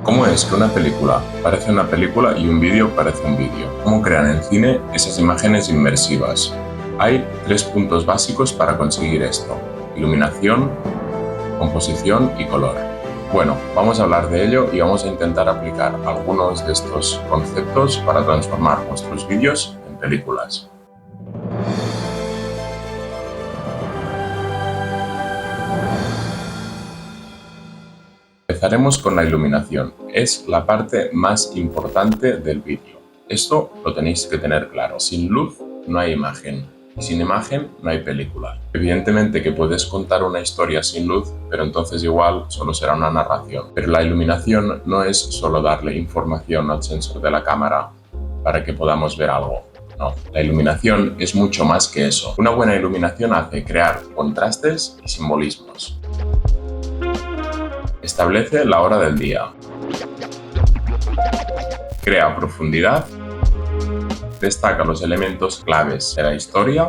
¿Cómo es que una película parece una película y un vídeo parece un vídeo? ¿Cómo crean en cine esas imágenes inmersivas? Hay 3 puntos básicos para conseguir esto: iluminación, composición y color. Bueno, vamos a hablar de ello y vamos a intentar aplicar algunos de estos conceptos para transformar nuestros vídeos en películas. Empezaremos con la iluminación. Es la parte más importante del vídeo. Esto lo tenéis que tener claro. Sin luz no hay imagen y sin imagen no hay película. Evidentemente que puedes contar una historia sin luz, pero entonces igual solo será una narración. Pero la iluminación no es solo darle información al sensor de la cámara para que podamos ver algo. No, la iluminación es mucho más que eso. Una buena iluminación hace crear contrastes y simbolismos. Establece la hora del día. Crea profundidad. Destaca los elementos claves de la historia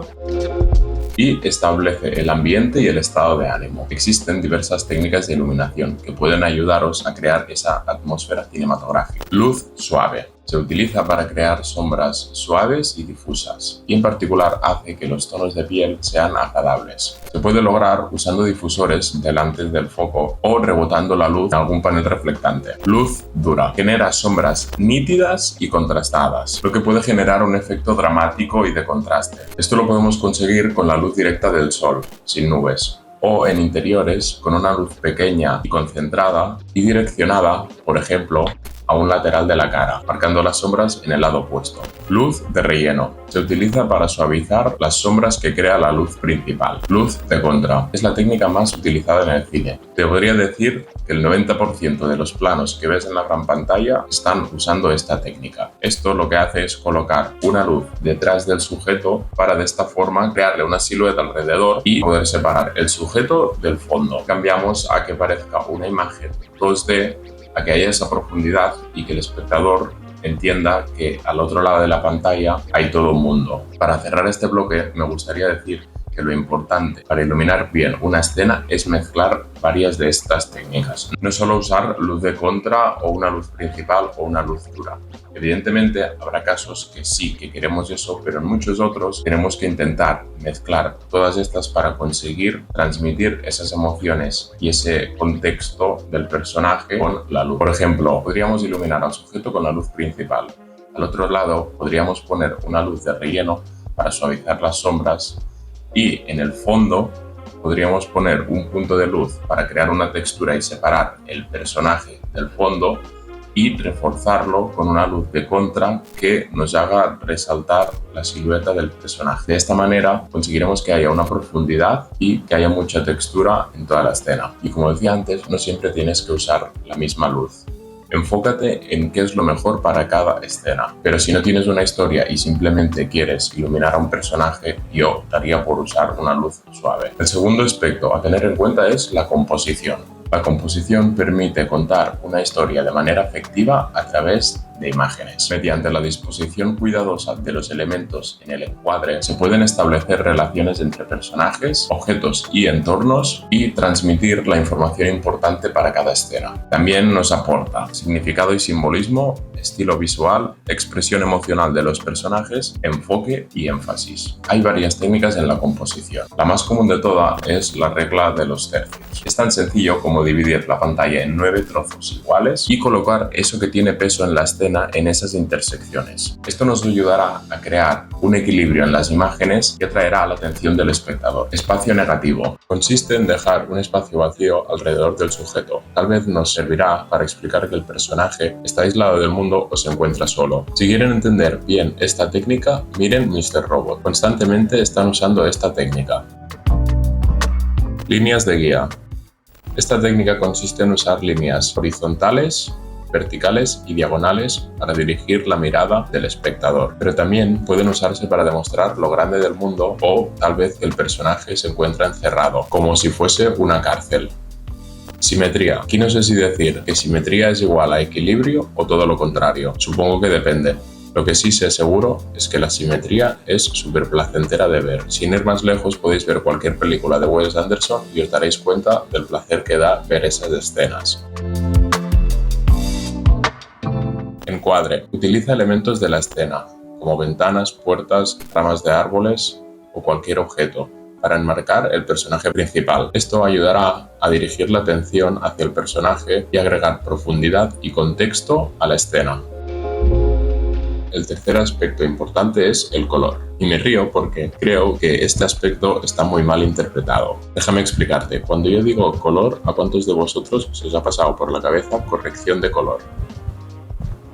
y establece el ambiente y el estado de ánimo. Existen diversas técnicas de iluminación que pueden ayudaros a crear esa atmósfera cinematográfica. Luz suave. Se utiliza para crear sombras suaves y difusas, y en particular hace que los tonos de piel sean agradables. Se puede lograr usando difusores delante del foco o rebotando la luz en algún panel reflectante. Luz dura. Genera sombras nítidas y contrastadas, lo que puede generar un efecto dramático y de contraste. Esto lo podemos conseguir con la luz directa del sol, sin nubes, o en interiores con una luz pequeña y concentrada y direccionada, por ejemplo, a un lateral de la cara, marcando las sombras en el lado opuesto. Luz de relleno. Se utiliza para suavizar las sombras que crea la luz principal. Luz de contra. Es la técnica más utilizada en el cine. Te podría decir que el 90% de los planos que ves en la gran pantalla están usando esta técnica. Esto lo que hace es colocar una luz detrás del sujeto para de esta forma crearle una silueta alrededor y poder separar el sujeto del fondo. Cambiamos a que parezca una imagen 2D, a que haya esa profundidad y que el espectador entienda que al otro lado de la pantalla hay todo un mundo. Para cerrar este bloque me gustaría decir que lo importante para iluminar bien una escena es mezclar varias de estas técnicas. No solo usar luz de contra o una luz principal o una luz dura. Evidentemente habrá casos que sí que queremos eso, pero en muchos otros tenemos que intentar mezclar todas estas para conseguir transmitir esas emociones y ese contexto del personaje con la luz. Por ejemplo, podríamos iluminar al sujeto con la luz principal. Al otro lado podríamos poner una luz de relleno para suavizar las sombras y en el fondo podríamos poner un punto de luz para crear una textura y separar el personaje del fondo y reforzarlo con una luz de contra que nos haga resaltar la silueta del personaje. De esta manera conseguiremos que haya una profundidad y que haya mucha textura en toda la escena. Y como decía antes, no siempre tienes que usar la misma luz. Enfócate en qué es lo mejor para cada escena. Pero si no tienes una historia y simplemente quieres iluminar a un personaje, yo optaría por usar una luz suave. El segundo aspecto a tener en cuenta es la composición. La composición permite contar una historia de manera efectiva a través de imágenes. Mediante la disposición cuidadosa de los elementos en el encuadre, se pueden establecer relaciones entre personajes, objetos y entornos y transmitir la información importante para cada escena. También nos aporta significado y simbolismo, estilo visual, expresión emocional de los personajes, enfoque y énfasis. Hay varias técnicas en la composición. La más común de todas es la regla de los tercios. Es tan sencillo como dividir la pantalla en 9 trozos iguales y colocar eso que tiene peso en la escena en esas intersecciones. Esto nos ayudará a crear un equilibrio en las imágenes que atraerá la atención del espectador. Espacio negativo. Consiste en dejar un espacio vacío alrededor del sujeto. Tal vez nos servirá para explicar que el personaje está aislado del mundo o se encuentra solo. Si quieren entender bien esta técnica, miren Mr. Robot. Constantemente están usando esta técnica. Líneas de guía. Esta técnica consiste en usar líneas horizontales, verticales y diagonales para dirigir la mirada del espectador, pero también pueden usarse para demostrar lo grande del mundo o tal vez que el personaje se encuentra encerrado, como si fuese una cárcel. Simetría. Aquí no sé si decir que simetría es igual a equilibrio o todo lo contrario. Supongo que depende. Lo que sí sé seguro es que la simetría es súper placentera de ver. Sin ir más lejos podéis ver cualquier película de Wes Anderson y os daréis cuenta del placer que da ver esas escenas. Encuadre. Utiliza elementos de la escena, como ventanas, puertas, ramas de árboles o cualquier objeto, para enmarcar el personaje principal. Esto ayudará a dirigir la atención hacia el personaje y agregar profundidad y contexto a la escena. El tercer aspecto importante es el color. Y me río porque creo que este aspecto está muy mal interpretado. Déjame explicarte. Cuando yo digo color, ¿a cuántos de vosotros se os ha pasado por la cabeza corrección de color?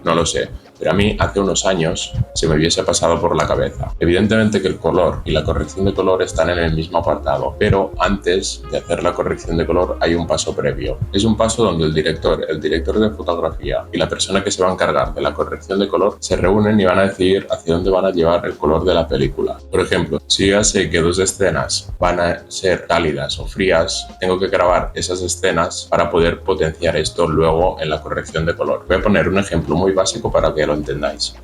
No lo sé, pero a mí hace unos años se me hubiese pasado por la cabeza. Evidentemente que el color y la corrección de color están en el mismo apartado, pero antes de hacer la corrección de color hay un paso previo. Es un paso donde el director de fotografía y la persona que se va a encargar de la corrección de color se reúnen y van a decidir hacia dónde van a llevar el color de la película. Por ejemplo, si yo ya sé que dos escenas van a ser cálidas o frías, tengo que grabar esas escenas para poder potenciar esto luego en la corrección de color. Voy a poner un ejemplo muy básico para que lo entendáis.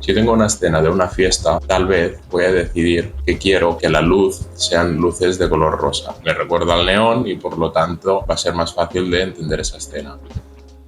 Si tengo una escena de una fiesta, tal vez voy a decidir que quiero que la luz sean luces de color rosa. Me recuerda al neón y por lo tanto va a ser más fácil de entender esa escena.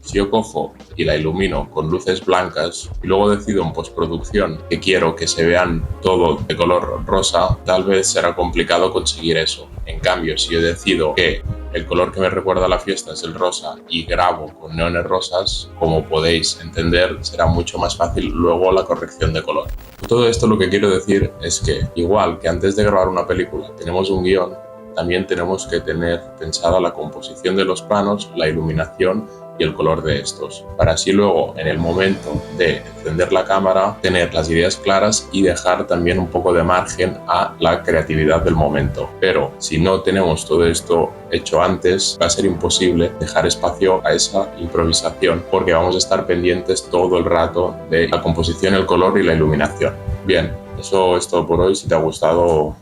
Si yo cojo y la ilumino con luces blancas y luego decido en postproducción que quiero que se vean todo de color rosa, tal vez será complicado conseguir eso. En cambio, si yo decido que el color que me recuerda a la fiesta es el rosa y grabo con neones rosas, como podéis entender, será mucho más fácil luego la corrección de color. Todo esto lo que quiero decir es que, igual que antes de grabar una película tenemos un guión, también tenemos que tener pensada la composición de los planos, la iluminación y el color de estos, para así luego en el momento de encender la cámara tener las ideas claras y dejar también un poco de margen a la creatividad del momento. Pero si no tenemos todo esto hecho antes, va a ser imposible dejar espacio a esa improvisación porque vamos a estar pendientes todo el rato de la composición, el color y la iluminación. Bien, eso es todo por hoy. Si te ha gustado,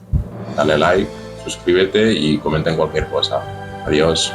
dale like, suscríbete y comenta en cualquier cosa. Adiós.